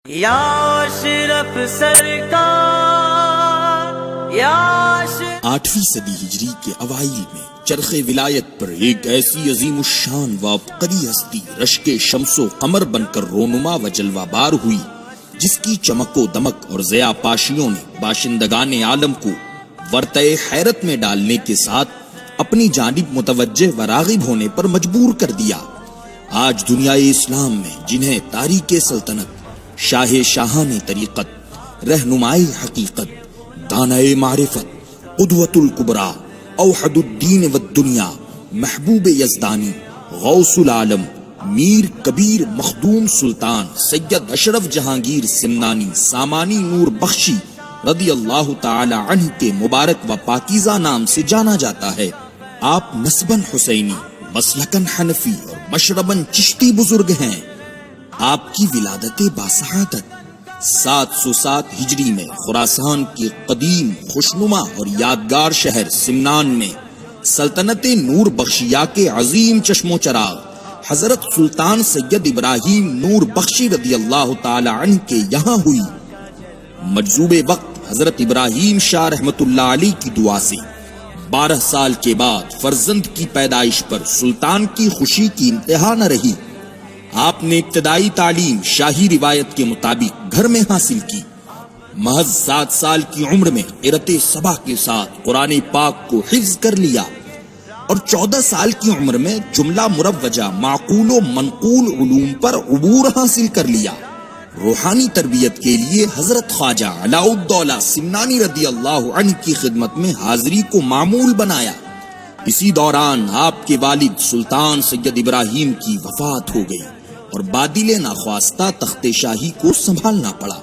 یا اشرف سرکار یا اشرف 8ویں صدی ہجری کے اوائل میں چرخ ولایت پر ایک ایسی عظیم الشان و عبقری ہستی رشک شمس و قمر بن کر رونما و جلوہ بار ہوئی، جس کی چمک و دمک اور ضیاء پاشیوں نے باشندگان عالم کو ورطۂ حیرت میں ڈالنے کے ساتھ اپنی جانب متوجہ و راغب ہونے پر مجبور کر دیا۔ آج دنیائے اسلام میں جنہیں تاریخ سلطنت، شاہ شاہان طریقت، رہنمائی حقیقت، دانائے معرفت، قدوۃ الکبریٰ، اوحد الدین والدنیا، محبوب یزدانی، غوث العالم، میر کبیر مخدوم سلطان سید اشرف جہانگیر سمنانی سامانی نور بخشی رضی اللہ تعالی عنہ کے مبارک و پاکیزہ نام سے جانا جاتا ہے۔ آپ نسباً حسینی، مسلکاً حنفی اور مشرباً چشتی بزرگ ہیں۔ آپ کی ولادت باسعادت 707 ہجری میں خراسان کے قدیم خوشنما اور یادگار شہر سمنان میں سلطنت نور بخشیہ کے عظیم چشم و چراغ حضرت سلطان سید ابراہیم نور بخشی رضی اللہ تعالی عنہ کے یہاں ہوئی۔ مجذوب وقت حضرت ابراہیم شاہ رحمت اللہ علیہ کی دعا سے 12 سال کے بعد فرزند کی پیدائش پر سلطان کی خوشی کی انتہا نہ رہی۔ آپ نے ابتدائی تعلیم شاہی روایت کے مطابق گھر میں حاصل کی۔ محض 7 سال کی عمر میں قرأت سبع کے ساتھ قرآن پاک کو حفظ کر لیا اور 14 سال کی عمر میں جملہ مروجہ معقول و منقول علوم پر عبور حاصل کر لیا۔ روحانی تربیت کے لیے حضرت خواجہ علاء الدولہ سمنانی رضی اللہ عنہ کی خدمت میں حاضری کو معمول بنایا۔ اسی دوران آپ کے والد سلطان سید ابراہیم کی وفات ہو گئی اور بادل ناخواستہ تخت شاہی کو سنبھالنا پڑا۔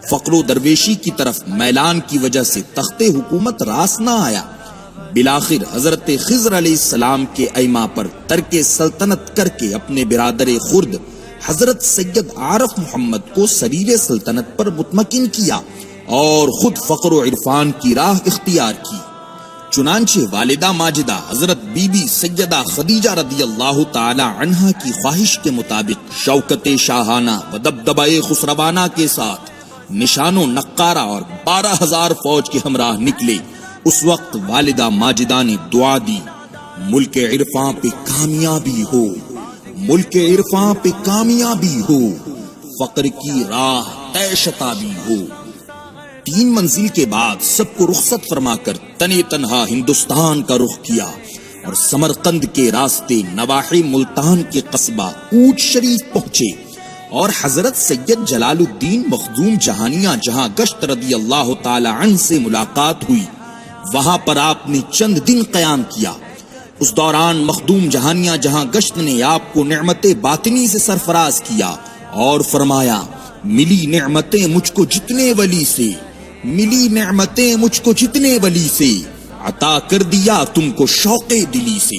فقر و درویشی کی طرف میلان کی وجہ سے تخت حکومت راس نہ آیا۔ بالآخر حضرت خضر علیہ السلام کے ایما پر ترک سلطنت کر کے اپنے برادر خرد حضرت سید عارف محمد کو سریر سلطنت پر مطمئن کیا اور خود فقر و عرفان کی راہ اختیار کی۔ چنانچہ والدہ ماجدہ حضرت بی بی سیدہ خدیجہ رضی اللہ تعالی عنہا کی خواہش کے مطابق شوکت شاہانہ و دبدبہ خسروانہ کے ساتھ نشان و نقارہ اور 12,000 فوج کے ہمراہ نکلے۔ اس وقت والدہ ماجدہ نے دعا دی، ملک عرفاں پہ کامیابی ہو، ملک عرفاں پہ کامیابی ہو، فقر کی راہ طے شتابی ہو۔ 3 منزل کے بعد سب کو رخصت فرما کر تنے تنہا ہندوستان کا رخ کیا اور سمرقند کے راستے نواحی ملتان کے قصبہ اوٹ شریف پہنچے اور حضرت سید جلال الدین مخدوم جہانیہ جہاں گشت رضی اللہ تعالی عنہ سے ملاقات ہوئی۔ وہاں پر آپ نے چند دن قیام کیا۔ اس دوران مخدوم جہانیہ جہاں گشت نے آپ کو نعمت باطنی سے سرفراز کیا اور فرمایا، ملی نعمتیں مجھ کو جتنے ولی سے، ملی نعمتیں مجھ کو جتنے ولی سے، عطا کر دیا تم کو شوق دلی سے۔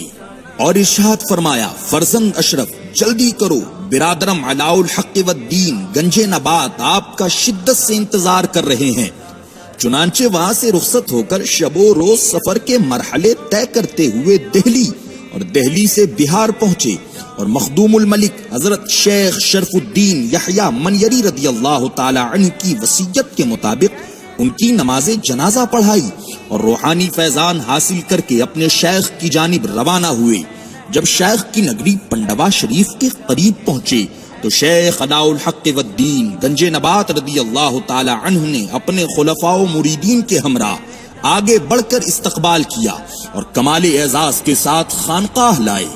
اور ارشاد فرمایا، فرزند اشرف جلدی کرو، برادرم علاء الحق والدین گنج نبات آپ کا شدت سے انتظار کر رہے ہیں۔ چنانچہ وہاں سے رخصت ہو کر شب و روز سفر کے مرحلے طے کرتے ہوئے دہلی اور دہلی سے بہار پہنچے اور مخدوم الملک حضرت شیخ شرف الدین یحییٰ منیری رضی اللہ تعالی عنہ کی وصیت کے مطابق ان کی نماز جنازہ پڑھائی اور روحانی فیضان حاصل کر کے اپنے شیخ کی جانب روانہ ہوئے۔ جب شیخ کی نگری پنڈوا شریف کے قریب پہنچے تو شیخ علاء الحق والدین گنج نبات رضی اللہ تعالی عنہ نے اپنے خلفاء و مریدین کے ہمراہ آگے بڑھ کر استقبال کیا اور کمال اعزاز کے ساتھ خانقاہ لائے۔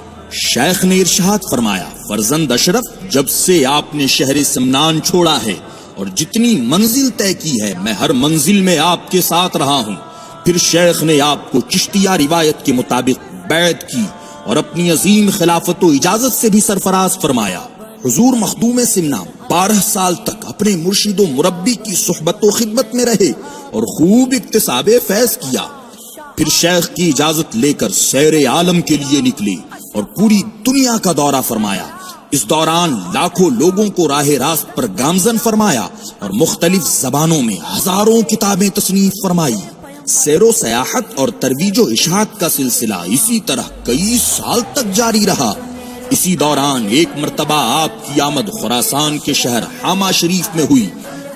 شیخ نے ارشاد فرمایا، فرزند اشرف جب سے آپ نے شہر سمنان چھوڑا ہے اور جتنی منزل طے کی ہے میں ہر منزل میں آپ کے ساتھ رہا ہوں۔ پھر شیخ نے آپ کو چشتیہ روایت کے مطابق بیعت کی اور اپنی عظیم خلافت و اجازت سے بھی سرفراز فرمایا۔ حضور مخدوم سمنان 12 سال تک اپنے مرشد و مربی کی صحبت و خدمت میں رہے اور خوب اکتساب فیض کیا۔ پھر شیخ کی اجازت لے کر سیر عالم کے لیے نکلے اور پوری دنیا کا دورہ فرمایا۔ اس دوران لاکھوں لوگوں کو راہ راست پر گامزن فرمایا اور مختلف زبانوں میں ہزاروں کتابیں تصنیف فرمائی۔ سیر و سیاحت اور ترویج و اشاعت کا سلسلہ اسی طرح کئی سال تک جاری رہا۔ اسی دوران ایک مرتبہ آپ کی آمد خراسان کے شہر حامہ شریف میں ہوئی،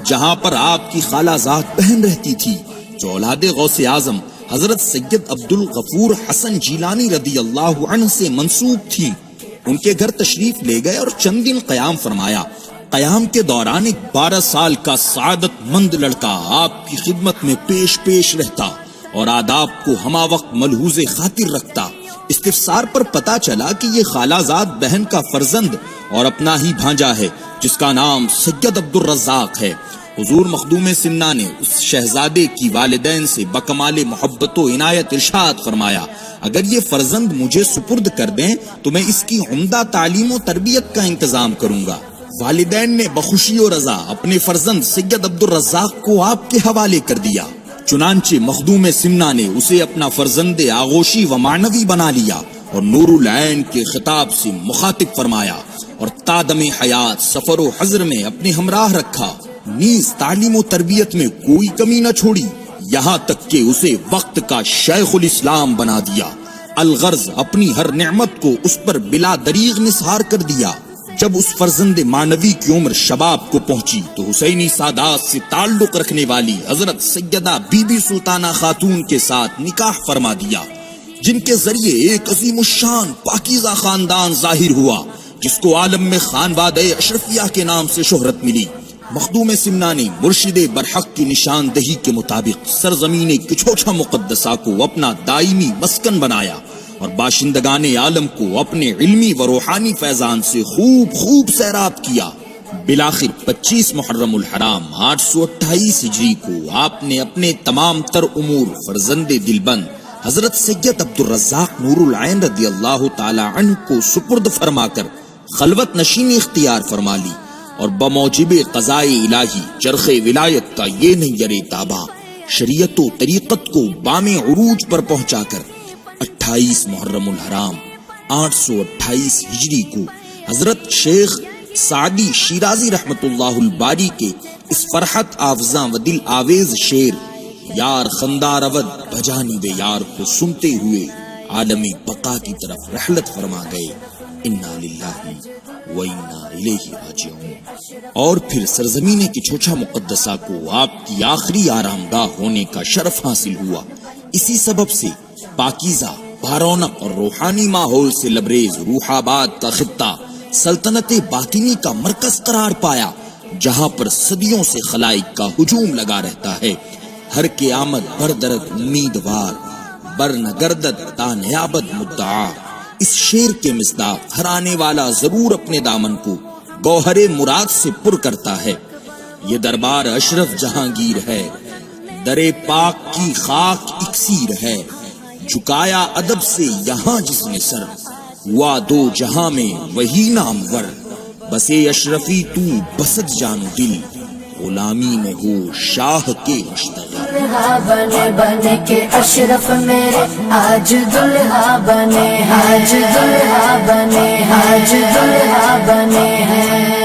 جہاں پر آپ کی خالہ زاد بہن رہتی تھی جو اولاد غوث اعظم حضرت سید عبد الغفور حسن جیلانی رضی اللہ عنہ سے منسوب تھی۔ ان کے گھر تشریف لے گئے اور چند دن قیام فرمایا۔ قیام کے دوران ایک 12 سال کا سعادت مند لڑکا آپ کی خدمت میں پیش رہتا اور آداب کو ہمہ وقت ملحوظ خاطر رکھتا۔ استفسار پر پتا چلا کہ یہ خالہ زاد بہن کا فرزند اور اپنا ہی بھانجا ہے جس کا نام سید عبد الرزاق ہے۔ حضور مخدوم سمنا نے اس شہزادے کی والدین سے بکمال محبت و عنایت ارشاد فرمایا، اگر یہ فرزند مجھے سپرد کر دیں تو میں اس کی عمدہ تعلیم و تربیت کا انتظام کروں گا۔ والدین نے بخوشی و رضا اپنے فرزند سید عبد الرزاق کو آپ کے حوالے کر دیا۔ چنانچہ مخدوم سمنا نے اسے اپنا فرزند آغوشی و معنوی بنا لیا اور نور العین کے خطاب سے مخاطب فرمایا اور تادم حیات سفر و حضر میں اپنے ہمراہ رکھا، نیز تعلیم و تربیت میں کوئی کمی نہ چھوڑی، یہاں تک کہ اسے وقت کا شیخ الاسلام بنا دیا۔ الغرض اپنی ہر نعمت کو اس پر بلا دریغ نثار کر دیا۔ جب اس فرزند معنوی کی عمر شباب کو پہنچی تو حسینی سادات سے تعلق رکھنے والی حضرت سیدہ بی بی سلطانہ خاتون کے ساتھ نکاح فرما دیا، جن کے ذریعے ایک عظیم الشان پاکیزہ خاندان ظاہر ہوا جس کو عالم میں خانوادہ اشرفیہ کے نام سے شہرت ملی۔ مخدوم سمنا نے مرشد برحق کی نشاندہی کے مطابق سرزمین کچھوچھا مقدسہ کو اپنا دائمی مسکن بنایا اور باشندگان عالم کو اپنے علمی و روحانی فیضان سے خوب سیراب کیا۔ بالآخر 25 محرم الحرام 828 ہجری کو آپ نے اپنے تمام تر امور فرزند دلبند حضرت سید عبد الرزاق نور العین رضی اللہ تعالی عنہ کو سپرد فرما کر خلوت نشینی اختیار فرما لی اور بموجب قضائے الہی چرخ ولایت کا یہ نیر تابع شریعت و طریقت کو بام عروج پر پہنچا کر 28 محرم الحرام 828 ہجری کو حضرت شیخ سعدی شیرازی رحمت اللہ الباری کے اس فرحت آفزاں و دل آویز شعر یار خندار اود بجانی بے یار کو سنتے ہوئے عالم بقا کی طرف رحلت فرما گئے۔ انا للہ و انا الیہ راجعون۔ اور پھر سرزمین کچھوچھا مقدسہ کو آپ کی آخری آرام گاہ ہونے کا شرف حاصل ہوا۔ اسی سبب سے پاکیزہ بارونق اور روحانی ماحول سے لبریز روح آباد کا خطہ سلطنت باطنی کا مرکز قرار پایا، جہاں پر صدیوں سے خلائق کا ہجوم لگا رہتا ہے۔ ہر کے آمد بردرد امیدوار، برنگردد تا نیابت مدعا۔ اس شعر کے مصداق ہر آنے والا ضرور اپنے دامن کو گوہر مراد سے پر کرتا ہے۔ یہ دربار اشرف جہانگیر ہے، در پاک کی خاک اکسیر ہے، جھکایا ادب سے یہاں جس نے سر، ہوا دو جہاں میں وہی نامور، بسے اشرفی تو بسد جان دل، غلامی میں ہو شاہ کے مشتغل۔ بنے بنے کے اشرف میرے آج دلہا بنے، آج دلہا بنے، آج دلہا بنے ہیں۔